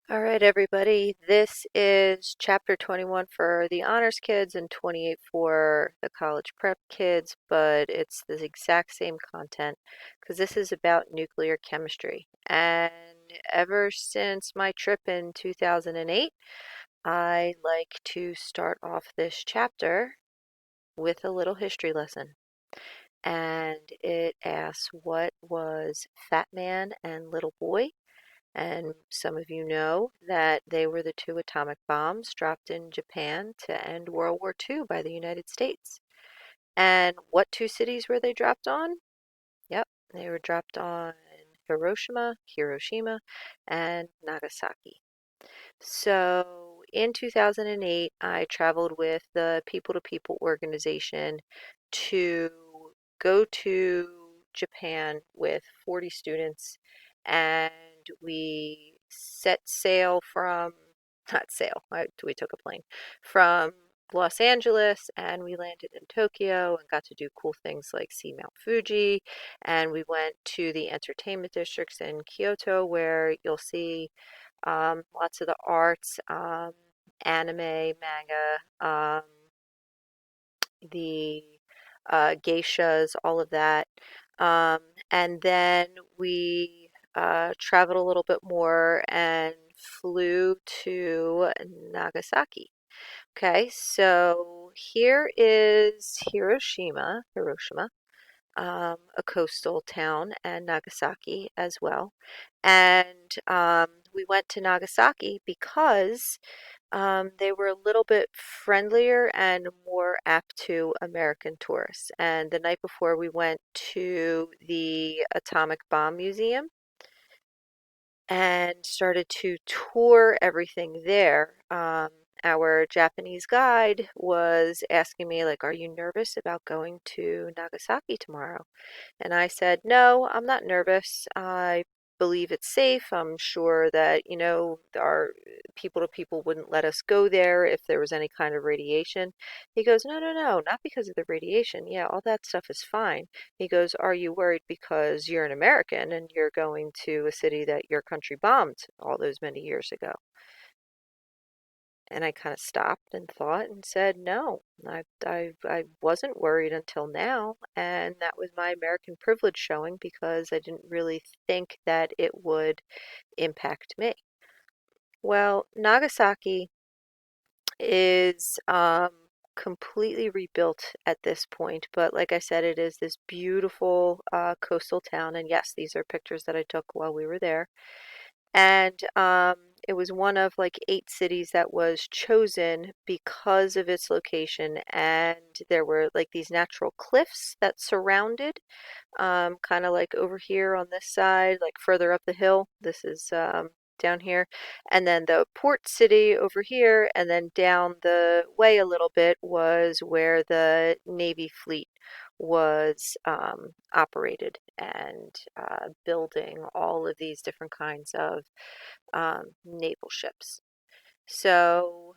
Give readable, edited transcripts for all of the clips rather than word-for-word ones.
All right, everybody. This is chapter 21 for the honors kids and 28 for the college prep kids, but it's the exact same content because this is about nuclear chemistry. And ever since my trip in 2008, I like to start off this chapter with a little history lesson. And it asks, what was Fat Man and Little Boy? And some of you know that they were the two atomic bombs dropped in Japan to end World War II by the United States. And what two cities were they dropped on? Yep, they were dropped on Hiroshima, and Nagasaki. So in 2008, I traveled with the People to People organization to go to Japan with 40 students, and we set sail from, not sail, we took a plane from Los Angeles, and we landed in Tokyo and got to do cool things like see Mount Fuji. And we went to the entertainment districts in Kyoto where you'll see lots of the arts, anime, manga, the geishas, all of that. Um, and then we traveled a little bit more and flew to Nagasaki. Okay, so here is Hiroshima, a coastal town, and Nagasaki as well. And we went to Nagasaki because they were a little bit friendlier and more apt to American tourists. And the night before, we went to the Atomic Bomb Museum and started to tour everything there. Our Japanese guide was asking me, like, are you nervous about going to Nagasaki tomorrow? And I said, no, I'm not nervous. I believe it's safe. I'm sure that, our people to people wouldn't let us go there if there was any kind of radiation. He goes, no, no, no, not because of the radiation. Yeah, all that stuff is fine. He goes, are you worried because you're an American and you're going to a city that your country bombed all those many years ago? And I kind of stopped and thought and said, no, I wasn't worried until now. And that was my American privilege showing because I didn't really think that it would impact me. Well, Nagasaki is completely rebuilt at this point, but like I said, it is this beautiful coastal town. And yes, these are pictures that I took while we were there. And it was one of like 8 cities that was chosen because of its location. And there were like these natural cliffs that surrounded, kind of like over here on this side, like further up the hill. This is down here. And then the port city over here, and then down the way a little bit was where the Navy fleet was operated and building all of these different kinds of naval ships. So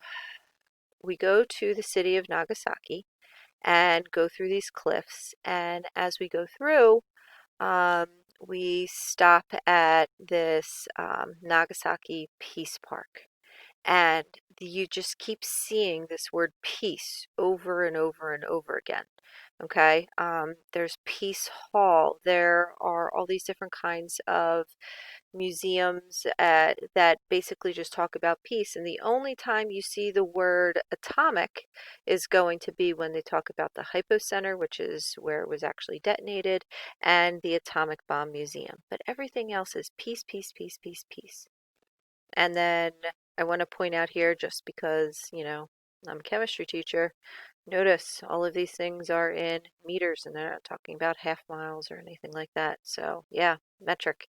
we go to the city of Nagasaki and go through these cliffs. And as we go through, um, we stop at this Nagasaki Peace Park. And you just keep seeing this word peace over and over and over again. Okay, there's Peace Hall. There are all these different kinds of museums that basically just talk about peace. And the only time you see the word atomic is going to be when they talk about the Hypocenter, which is where it was actually detonated, and the Atomic Bomb Museum. But everything else is peace, peace, peace, peace, peace. And then I want to point out here, just because, I'm a chemistry teacher, notice all of these things are in meters and they're not talking about half miles or anything like that. So, yeah, metric.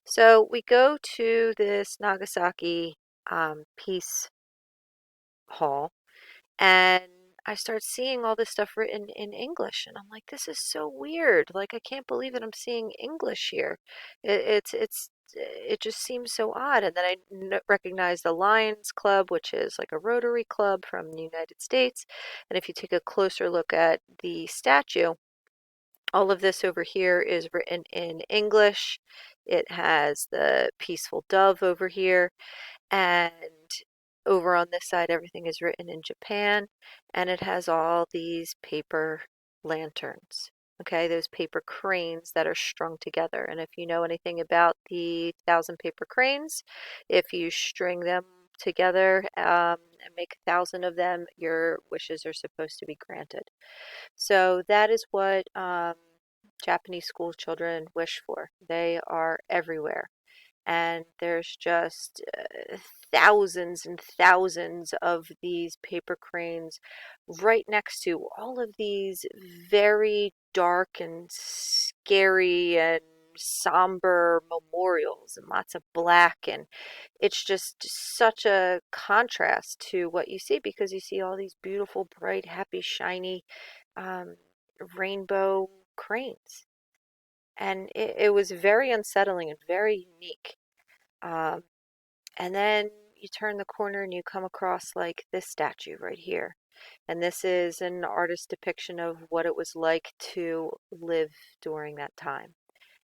So we go to this Nagasaki Peace Hall, and I start seeing all this stuff written in English, and I'm like, this is so weird. Like, I can't believe that I'm seeing English here. It just seems so odd. And then I recognize the Lions Club, which is like a Rotary Club from the United States. And if you take a closer look at the statue, All of this over here is written in English. It has the peaceful dove over here, and over on this side, everything is written in Japan, and it has all these paper lanterns. Okay, those paper cranes that are strung together. And if you know anything about the 1,000 paper cranes, if you string them together and make 1,000 of them, your wishes are supposed to be granted. So that is what Japanese school children wish for. They are everywhere. And there's just thousands and thousands of these paper cranes right next to all of these very dark and scary and somber memorials and lots of black, and it's just such a contrast to what you see, because you see all these beautiful, bright, happy, shiny um, rainbow cranes, and it was very unsettling and very unique. um, and then you turn the corner and you come across like this statue right here. And this is an artist's depiction of what it was like to live during that time,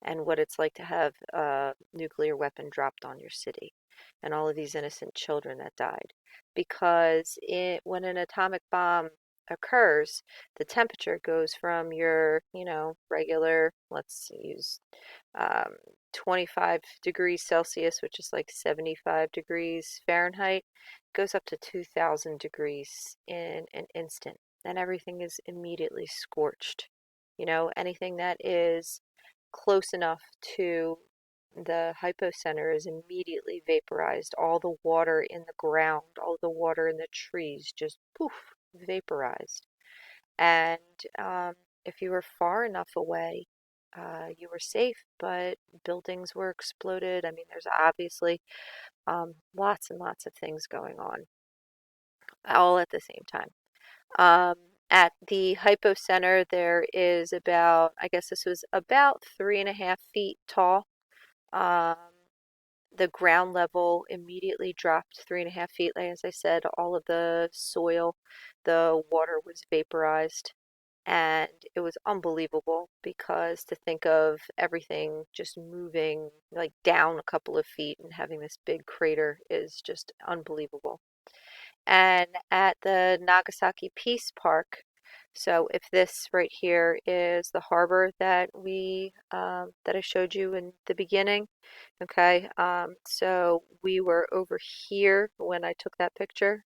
and what it's like to have a nuclear weapon dropped on your city, and all of these innocent children that died. Because when an atomic bomb occurs, the temperature goes from your, regular, let's use um, 25 degrees Celsius, which is like 75 degrees Fahrenheit, goes up to 2,000 degrees in an instant. And everything is immediately scorched. Anything that is close enough to the hypocenter is immediately vaporized. All the water in the ground, all the water in the trees just poof, vaporized. And um, if you were far enough away, you were safe, but buildings were exploded. I mean, there's obviously lots and lots of things going on all at the same time. Um, at the hypocenter, there is about, I guess this was about 3.5 feet tall. Um, the ground level immediately dropped 3.5 feet. Like as I said, all of the soil, the water was vaporized. And it was unbelievable, because to think of everything just moving like down a couple of feet and having this big crater is just unbelievable. And at the Nagasaki Peace Park, so if this right here is the harbor that I showed you in the beginning, okay, so we were over here when I took that picture.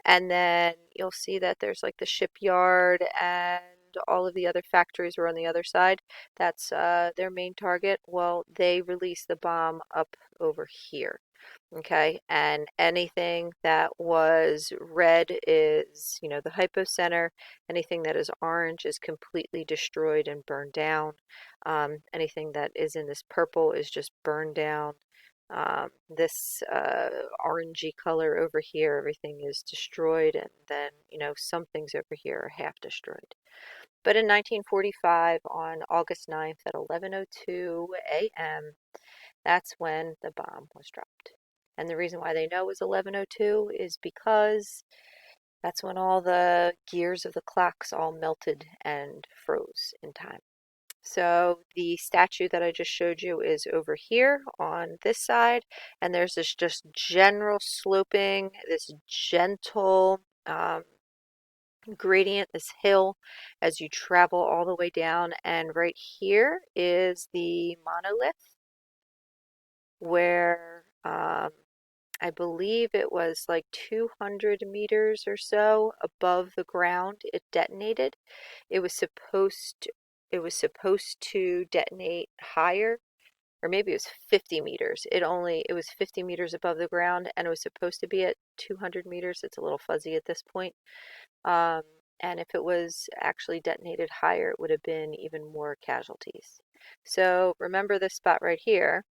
And then you'll see that there's like the shipyard, and all of the other factories were on the other side. That's their main target. Well, they released the bomb up over here. Okay, and anything that was red is, the hypocenter. Anything that is orange is completely destroyed and burned down. Anything that is in this purple is just burned down. This orangey color over here, everything is destroyed, and then, some things over here are half destroyed. But in 1945, on August 9th at 11:02 a.m., that's when the bomb was dropped. And the reason why they know it was 11:02 is because that's when all the gears of the clocks all melted and froze in time. So the statue that I just showed you is over here on this side, and there's this just general sloping, this gentle gradient, this hill, as you travel all the way down. And right here is the monolith, where I believe it was like 200 meters or so above the ground it detonated. It was supposed to detonate higher, or maybe it was 50 meters. It was 50 meters above the ground, and it was supposed to be at 200 meters. It's a little fuzzy at this point. Um, and if it was actually detonated higher, it would have been even more casualties. So remember this spot right here,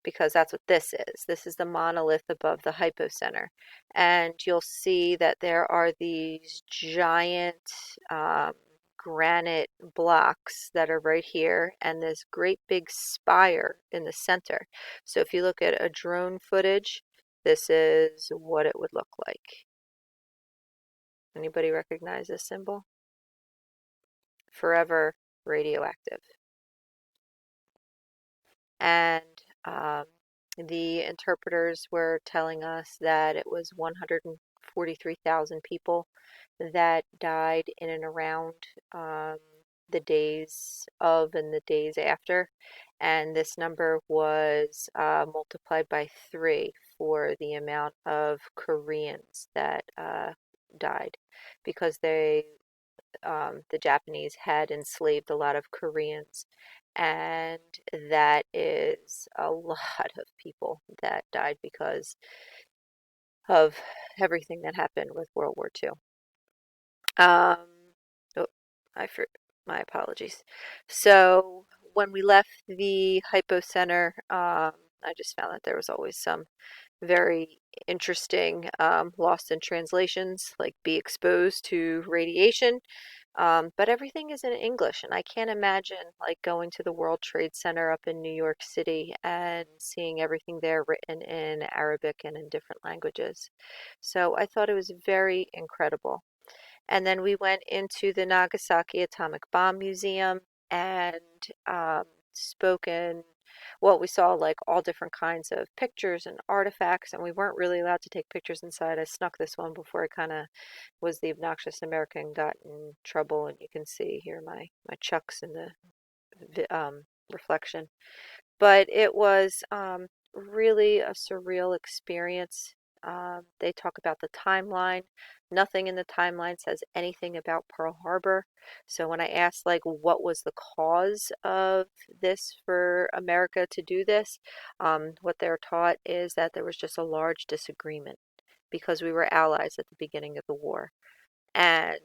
because that's what this is. This is the monolith above the hypocenter. And you'll see that there are these giant um, granite blocks that are right here, and this great big spire in the center. So if you look at a drone footage, this is what it would look like. Anybody recognize this symbol? Forever radioactive. And um, the interpreters were telling us that it was 143,000 people that died in and around um, the days of and the days after. And this number was multiplied by three for the amount of Koreans that died because the Japanese had enslaved a lot of Koreans. And that is a lot of people that died because of everything that happened with World War II. Um, oh, my apologies. So when we left the Hypocenter, I just found that there was always some very interesting lost in translations, like be exposed to radiation. But everything is in English, and I can't imagine like going to the World Trade Center up in New York City and seeing everything there written in Arabic and in different languages. So I thought it was very incredible. And then we went into the Nagasaki Atomic Bomb Museum and spoken. Well, we saw like all different kinds of pictures and artifacts, and we weren't really allowed to take pictures inside. I snuck this one before I kind of was the obnoxious American, got in trouble, and you can see here my chucks in the reflection. But it was really a surreal experience. They talk about the timeline. Nothing in the timeline says anything about Pearl Harbor. So when I asked, like, what was the cause of this for America to do this, what they're taught is that there was just a large disagreement because we were allies at the beginning of the war. And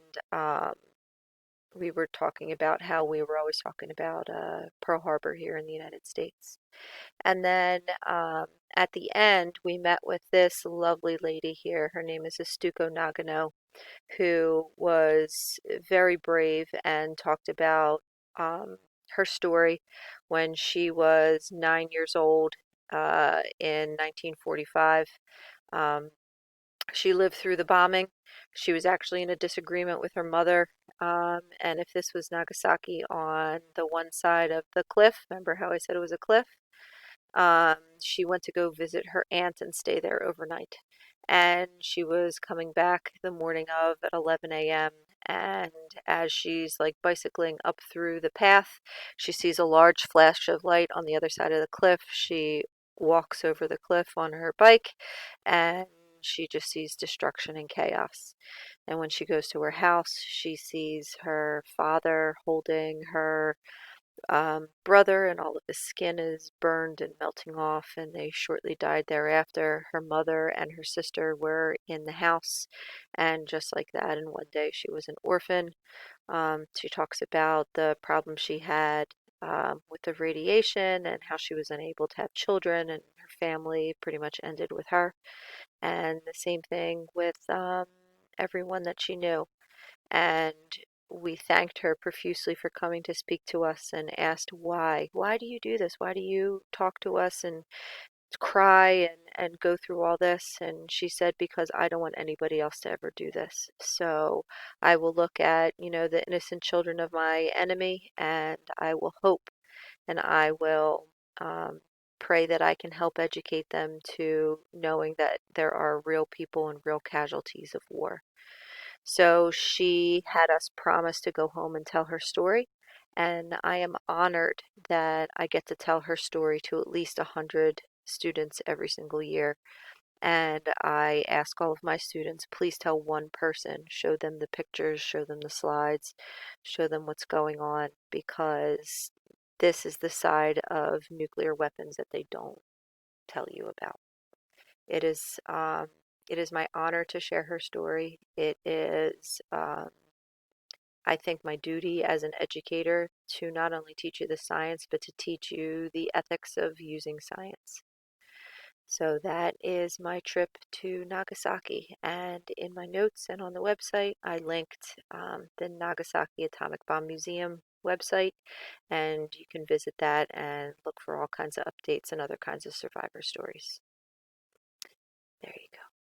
we were talking about how we were always talking about Pearl Harbor here in the United States. And then at the end, we met with this lovely lady here. Her name is Estuko Nagano, who was very brave and talked about um, her story when she was 9 years old in 1945. Um, she lived through the bombing. She was actually in a disagreement with her mother. And if this was Nagasaki on the one side of the cliff, remember how I said it was a cliff? She went to go visit her aunt and stay there overnight. And she was coming back the morning of at 11 a.m. And as she's like bicycling up through the path, she sees a large flash of light on the other side of the cliff. She walks over the cliff on her bike and she just sees destruction and chaos. And when she goes to her house, she sees her father holding her brother, and all of his skin is burned and melting off, and they shortly died thereafter. Her mother and her sister were in the house, and just like that, in one day, she was an orphan. She talks about the problem she had with the radiation and how she was unable to have children, and her family pretty much ended with her. And the same thing with everyone that she knew. And we thanked her profusely for coming to speak to us and asked why. Why do you do this? Why do you talk to us and cry and go through all this? And she said, because I don't want anybody else to ever do this. So I will look at, the innocent children of my enemy, and I will hope and I will pray that I can help educate them to knowing that there are real people and real casualties of war. So she had us promise to go home and tell her story. And I am honored that I get to tell her story to at least 100 students every single year. And I ask all of my students, please tell one person, show them the pictures, show them the slides, show them what's going on, because this is the side of nuclear weapons that they don't tell you about. It is it is my honor to share her story. It is, I think, my duty as an educator to not only teach you the science, but to teach you the ethics of using science. So that is my trip to Nagasaki. And in my notes and on the website, I linked the Nagasaki Atomic Bomb Museum website, and you can visit that and look for all kinds of updates and other kinds of survivor stories. There you go.